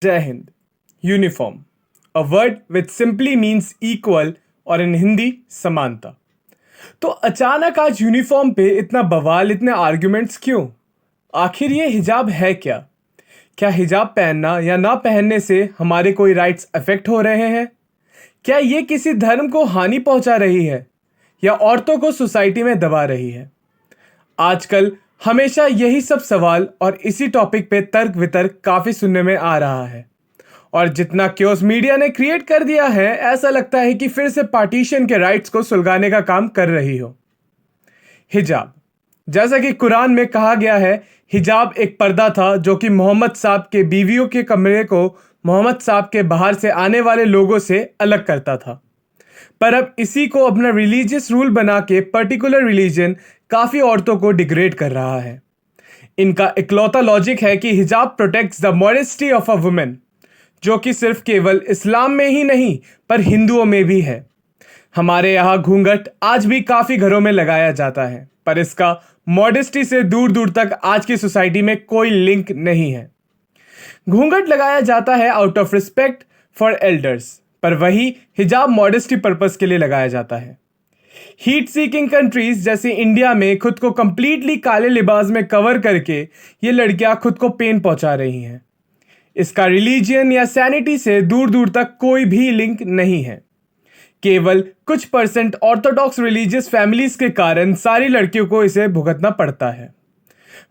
जय Hind. Uniform, a word which simply means equal और इन हिंदी समानता। तो अचानक आज यूनिफॉर्म पे इतना बवाल, इतने आर्ग्यूमेंट्स क्यों? आखिर ये हिजाब है क्या? क्या हिजाब पहनना या ना पहनने से हमारे कोई राइट्स अफेक्ट हो रहे हैं? क्या ये किसी धर्म को हानि पहुंचा रही है या औरतों को सोसाइटी में दबा रही है? आजकल हमेशा यही सब सवाल और इसी टॉपिक पे तर्क वितर्क काफी सुनने में आ रहा है। और जितना क्योस मीडिया ने क्रिएट कर दिया है, ऐसा लगता है कि फिर से पार्टीशन के राइट्स को सुलगाने का काम कर रही हो। हिजाब, जैसा कि कुरान में कहा गया है, हिजाब एक पर्दा था जो कि मोहम्मद साहब के बीवियों के कमरे को मोहम्मद साहब के बाहर से आने वाले लोगों से अलग करता था। पर अब इसी को अपना रिलीजियस रूल बना के पर्टिकुलर रिलीजन काफी औरतों को डिग्रेड कर रहा है। इनका इकलौता लॉजिक है कि हिजाब protects the modesty of a women, जो कि सिर्फ केवल इस्लाम में ही नहीं पर हिंदुओं में भी है। हमारे यहाँ घूंघट आज भी काफी घरों में लगाया जाता है, पर इसका मॉडेस्टी से दूर दूर तक आज की सोसाइटी में कोई लिंक नहीं है। घूंघट लगाया जाता है out of respect for elders, पर वही हिजाब मॉडेस्टी पर्पस के लिए लगाया जाता है। हीट सीकिंग कंट्रीज जैसे इंडिया में खुद को कंप्लीटली काले लिबास में कवर करके ये लड़कियां खुद को पेन पहुंचा रही हैं। इसका रिलीजियन या सैनिटी से दूर दूर तक कोई भी लिंक नहीं है। केवल कुछ परसेंट ऑर्थोडॉक्स रिलीजियस फैमिलीज के कारण सारी लड़कियों को इसे भुगतना पड़ता है,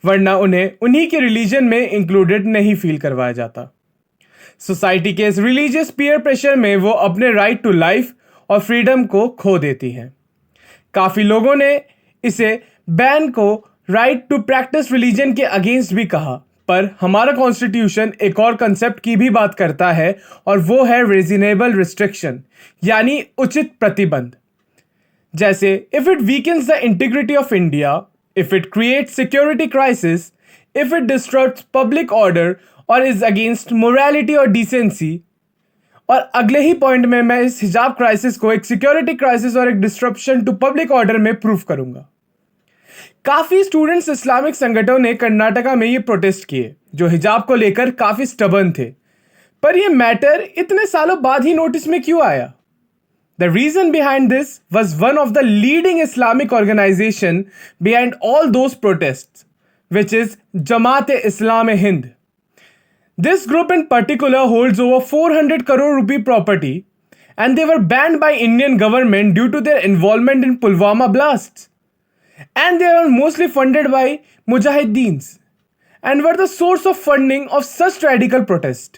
वरना उन्हें उन्हीं के रिलीजन में इंक्लूडेड नहीं फील करवाया जाता। सोसाइटी के इस रिलीजियस पीयर प्रेशर में वो अपने राइट टू लाइफ और फ्रीडम को खो देती हैं। काफी लोगों ने इसे बैन को राइट टू प्रैक्टिस रिलीजन के अगेंस्ट भी कहा, पर हमारा कॉन्स्टिट्यूशन एक और कंसेप्ट की भी बात करता है और वो है रीजनेबल रिस्ट्रिक्शन, यानी उचित प्रतिबंध। जैसे if it weakens the integrity of India, if it creates security crisis, if it disturbs public order और इज अगेंस्ट मोरालिटी और डिसेंसी। और अगले ही पॉइंट में मैं इस हिजाब क्राइसिस को एक सिक्योरिटी क्राइसिस और एक डिस्ट्रप्शन टू पब्लिक ऑर्डर में प्रूफ करूंगा। काफी स्टूडेंट्स इस्लामिक संगठनों ने कर्नाटका में ये प्रोटेस्ट किए जो हिजाब को लेकर काफी स्टबर्न थे, पर ये मैटर इतने सालों बाद ही नोटिस में क्यों आया? The reason behind this was one of the leading Islamic organization behind all those protests, which is Jamaat-e-Islam-e-Hind. This group in particular holds over 400 crore rupee property, and they were banned by Indian government due to their involvement in Pulwama blasts. And they were mostly funded by Mujahideens and were the source of funding of such radical protest.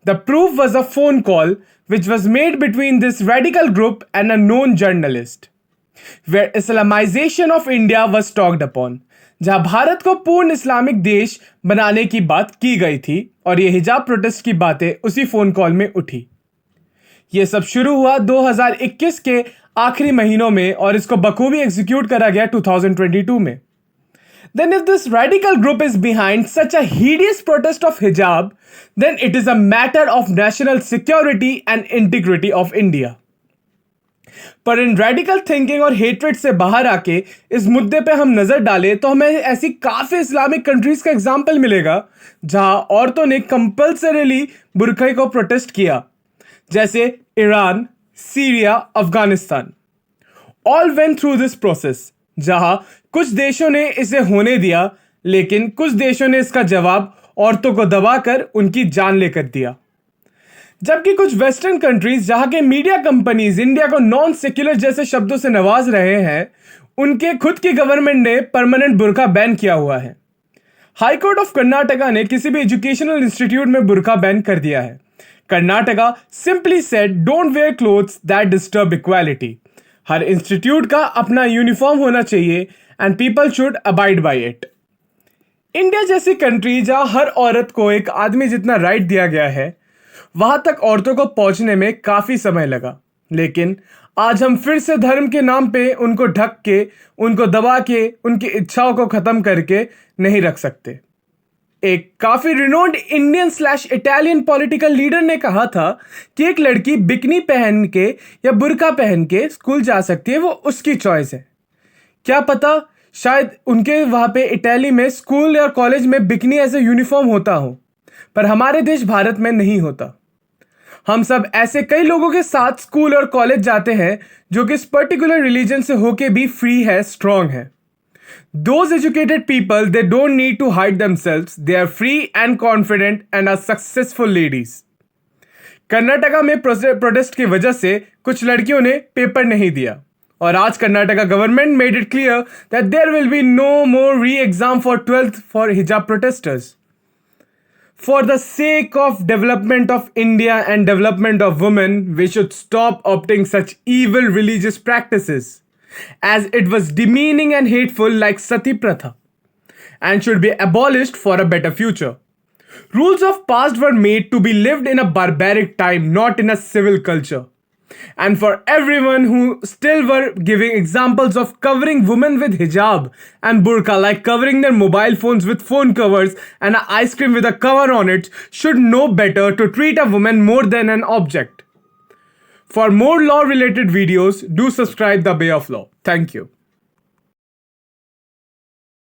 The proof was a phone call which was made between this radical group and a known journalist, where Islamization of India was talked upon, जहां भारत को पूर्ण Islamic देश बनाने की बात की गई थी और ये हिजाब प्रोटेस्ट की बातें उसी फोन कॉल में उठी। ये सब शुरू हुआ 2021 के आखिरी महीनों में और इसको बखूबी एग्जीक्यूट करा गया 2022 में। Then if this radical group is behind such a hideous protest of hijab, then it is a matter of national security and integrity of India. पर इन radical thinking और hatred से बाहर आके इस मुद्दे पे हम नजर डालें तो हमें ऐसी काफी इस्लामिक कंट्रीज का एग्जाम्पल मिलेगा जहां औरतों ने कंपल्सरीली बुरखे को प्रोटेस्ट किया, जैसे Iran, Syria, Afghanistan. All went through this process, जहां कुछ देशों ने इसे होने दिया, लेकिन कुछ देशों ने इसका जवाब औरतों को दबाकर उनकी जान लेकर दिया। जबकि कुछ वेस्टर्न कंट्रीज जहां के मीडिया कंपनीज इंडिया को नॉन सेक्युलर जैसे शब्दों से नवाज रहे हैं, उनके खुद की गवर्नमेंट ने परमानेंट बुर्का बैन किया हुआ है। हाई कोर्ट ऑफ कर्नाटका ने किसी भी एजुकेशनल इंस्टीट्यूट में बुर्का बैन कर दिया है। Karnataka simply said don't wear clothes that disturb equality. Her institute का अपना यूनिफॉर्म होना चाहिए and people should abide by it. India जैसी कंट्री जहां हर औरत को एक आदमी जितना राइट दिया गया है, वहां तक औरतों को पहुंचने में काफी समय लगा, लेकिन आज हम फिर से धर्म के नाम पे उनको ढक के, उनको दबा के, उनकी इच्छाओं को खत्म करके नहीं रख सकते। एक काफी renowned Indian / Italian political leader ने कहा था कि एक लड़की बिकनी पहन के या बुर्का पहन के स्कूल जा सकती है, वो उसकी चॉइस है। क्या पता शायद उनके वहां पे इटाली में स्कूल या कॉलेज में बिकनी एज ए यूनिफॉर्म होता हो, पर हमारे देश भारत में नहीं होता। हम सब ऐसे कई लोगों के साथ स्कूल और कॉलेज जाते हैं जो कि इस पर्टिकुलर रिलीजन से होके भी फ्री है, स्ट्रांग है। Those educated people, they don't need to hide themselves. They are free and confident and are successful ladies. Karnataka में प्रोटेस्ट की वजह से कुछ लड़कियों ने पेपर नहीं दिया और आज Karnataka government made it clear that there will be no more re exam for 12th for hijab protesters. For the sake of development of India and development of women, we should stop opting such evil religious practices, as it was demeaning and hateful like Sati Pratha, and should be abolished for a better future. Rules of past were made to be lived in a barbaric time, not in a civil culture. And for everyone who still were giving examples of covering women with hijab and burqa, like covering their mobile phones with phone covers and an ice cream with a cover on it, should know better to treat a woman more than an object. For more law related videos, do subscribe The Bay of Law. Thank you.